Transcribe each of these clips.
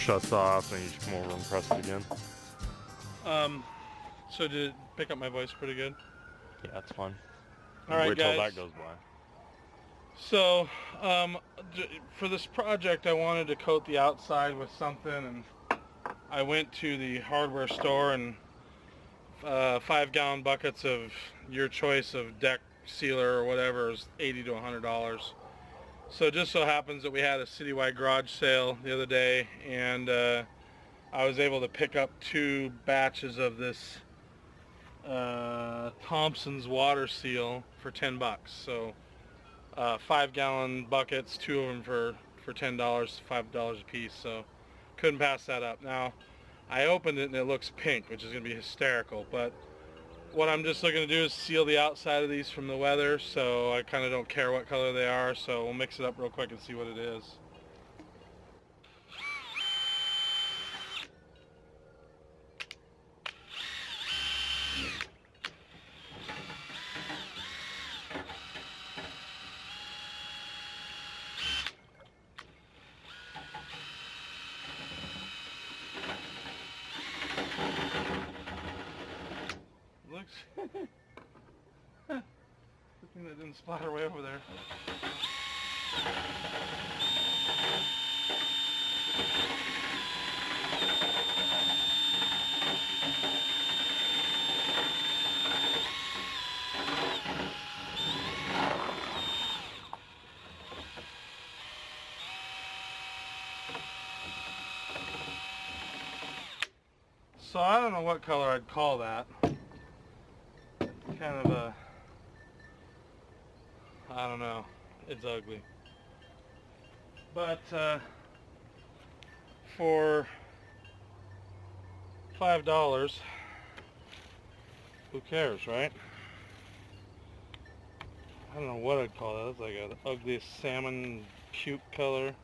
shuts off, and you just come over and press it again. So did it pick up my voice pretty good? Yeah, that's fine. All right, wait guys. till that goes by. So, for this project, I wanted to coat the outside with something, and I went to the hardware store, and 5-gallon buckets of your choice of deck sealer or whatever is $80 to $100. So it just so happens that we had a citywide garage sale the other day, and I was able to pick up 2 batches of this Thompson's water seal for 10 bucks. So 5-gallon buckets, 2 of them for $10, $5 a piece. So couldn't pass that up. Now I opened it and it looks pink, which is going to be hysterical, but what I'm just looking to do is seal the outside of these from the weather, so I kind of don't care what color they are. So we'll mix it up real quick and see what it is. Looks good thing that didn't splatter way over there. So I don't know what color I'd call that. Kind of a, I don't know, it's ugly. But for $5, who cares, right? I don't know what I'd call that. It's like an ugly salmon puke color.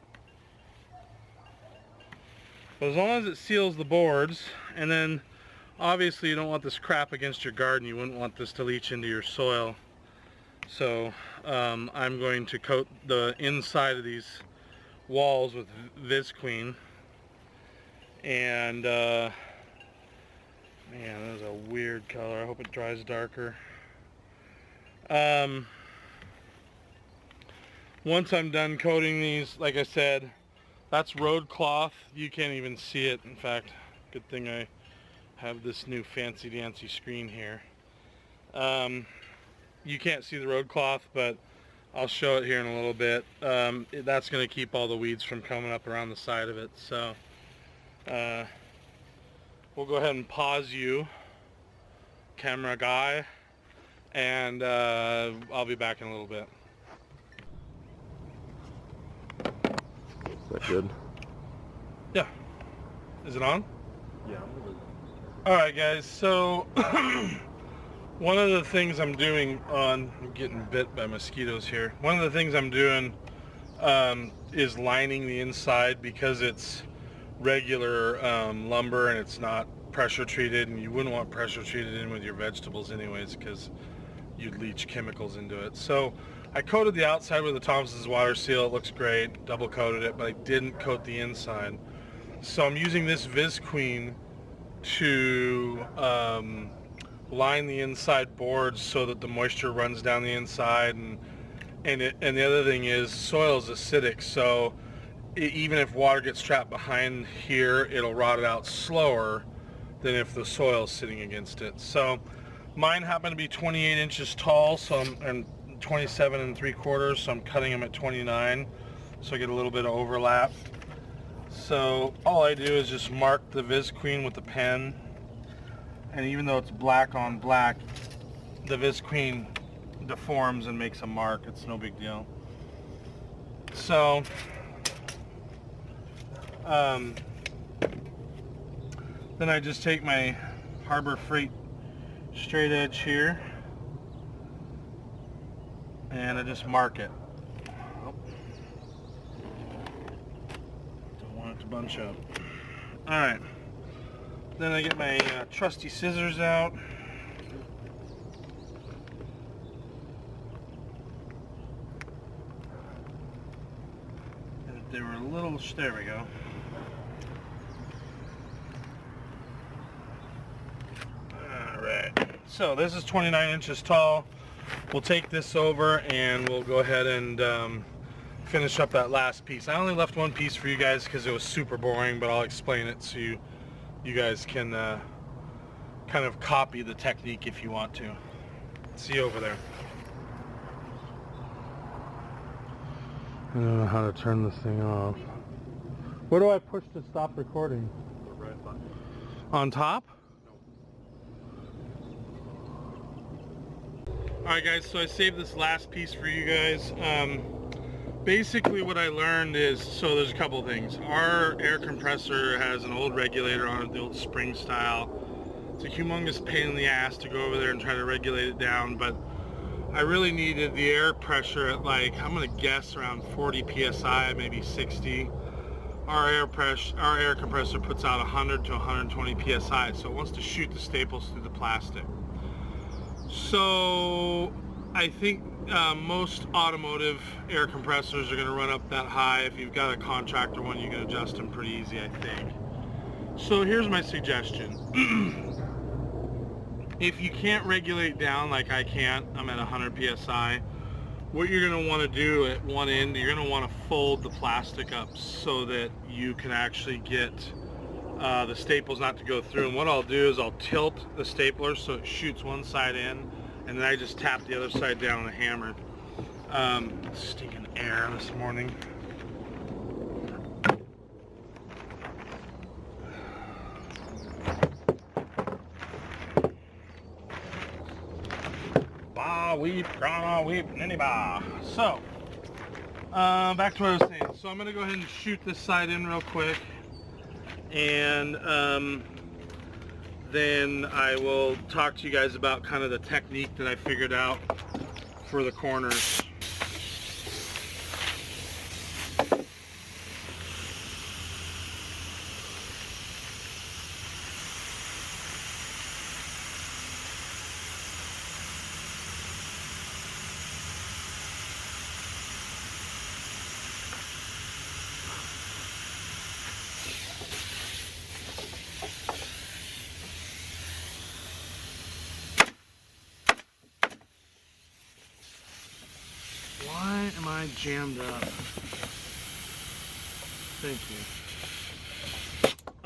But as long as it seals the boards, and then obviously you don't want this crap against your garden. You wouldn't want this to leach into your soil. So I'm going to coat the inside of these walls with Visqueen. And man, that is a weird color. I hope it dries darker. Once I'm done coating these, like I said, that's road cloth. You can't even see it. In fact, good thing I have this new fancy dancy screen here. You can't see the road cloth, but I'll show it here in a little bit. That's going to keep all the weeds from coming up around the side of it. So we'll go ahead and pause you, camera guy, and I'll be back in a little bit. Is that good? Yeah. Is it on? Yeah. Alright guys, so one of the things I'm doing I'm getting bit by mosquitoes here. One of the things I'm doing is lining the inside, because it's regular lumber and it's not pressure treated, and you wouldn't want pressure treated in with your vegetables anyways, because you'd leach chemicals into it. So I coated the outside with the Thompson's water seal. It looks great, double coated it, but I didn't coat the inside. So I'm using this Visqueen to line the inside boards so that the moisture runs down the inside, and the other thing is soil is acidic, so even if water gets trapped behind here, it'll rot it out slower than if the soil is sitting against it. So mine happen to be 28 inches tall, so and 27 3/4, so I'm cutting them at 29, so I get a little bit of overlap. So all I do is just mark the Visqueen with the pen, and even though it's black on black, the Visqueen deforms and makes a mark. It's no big deal. So then I just take my Harbor Freight straight edge here, and I just mark it. Don't want it to bunch up. Alright, then I get my trusty scissors out. And if they were a little, there we go. so this is 29 inches tall. We'll take this over and we'll go ahead and finish up that last piece. I only left one piece for you guys because it was super boring, but I'll explain it so you guys can kind of copy the technique if you want to. See you over there. I don't know how to turn this thing off. Where do I push to stop recording? The red button. On top? No. Alright guys, so I saved this last piece for you guys. Basically what I learned is, so there's a couple things. Our air compressor has an old regulator on it, the old spring style. It's a humongous pain in the ass to go over there and try to regulate it down, but I really needed the air pressure at, like, I'm gonna guess around 40 psi, maybe 60. Our air compressor puts out 100 to 120 psi, so it wants to shoot the staples through the plastic. So I think most automotive air compressors are going to run up that high. If you've got a contractor one, you can adjust them pretty easy, I think. So here's my suggestion. If you can't regulate down like I can't, I'm at 100 psi, what you're going to want to do at one end, you're going to want to fold the plastic up so that you can actually get the staples not to go through. And what I'll do is I'll tilt the stapler so it shoots one side in, and then I just tap the other side down with a hammer. Stinking air this morning. Ba weep, grana weep, ninny ba. So, back to what I was saying. So I'm gonna go ahead and shoot this side in real quick, and then I will talk to you guys about kind of the technique that I figured out for the corners. Why am I jammed up? Thank you.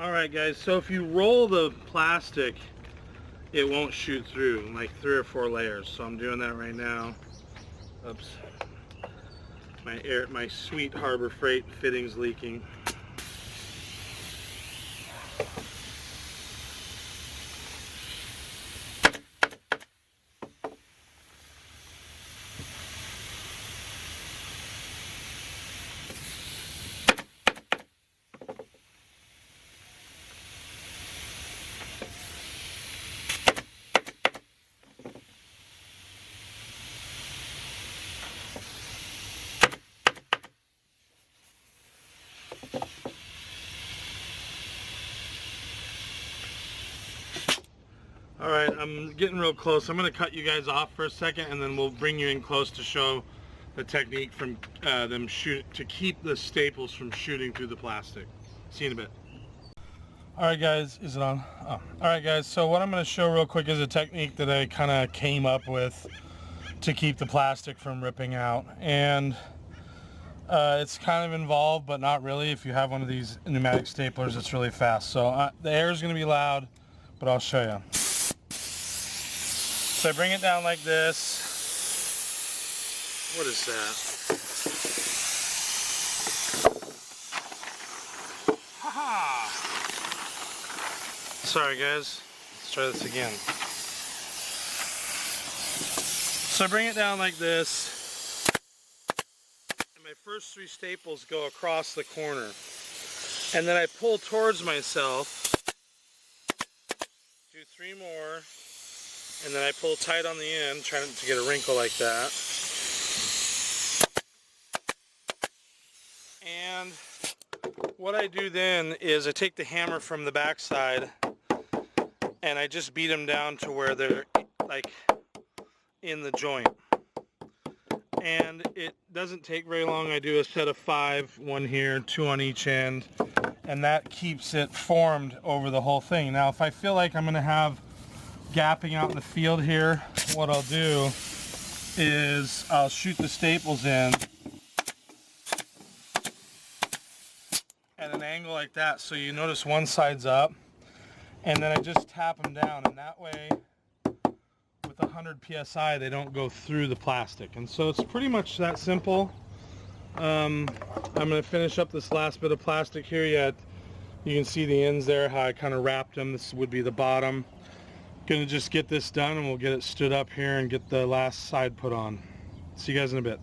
Alright guys, so if you roll the plastic, it won't shoot through, like 3 or 4 layers. So I'm doing that right now. Oops. My sweet Harbor Freight fitting's leaking. Alright, I'm getting real close. I'm going to cut you guys off for a second, and then we'll bring you in close to show the technique from to keep the staples from shooting through the plastic. See you in a bit. Alright guys, is it on? Oh. Alright guys, so what I'm going to show real quick is a technique that I kind of came up with to keep the plastic from ripping out. And it's kind of involved, but not really. If you have one of these pneumatic staplers, it's really fast. So the air is going to be loud, but I'll show you. So I bring it down like this. What is that? Haha! Sorry guys, let's try this again. So I bring it down like this, and my first 3 staples go across the corner. And then I pull towards myself, do 3 more, and then I pull tight on the end, trying to get a wrinkle like that. And what I do then is I take the hammer from the backside and I just beat them down to where they're like in the joint. And it doesn't take very long. I do a set of 5, 1 here, 2 on each end, and that keeps it formed over the whole thing. Now if I feel like I'm going to have gapping out in the field here, what I'll do is I'll shoot the staples in at an angle like that, so you notice one side's up, and then I just tap them down, and that way with 100 psi they don't go through the plastic. And so it's pretty much that simple. I'm going to finish up this last bit of plastic here. You can see the ends there, how I kind of wrapped them. This would be the bottom. Gonna just get this done and we'll get it stood up here and get the last side put on. See you guys in a bit.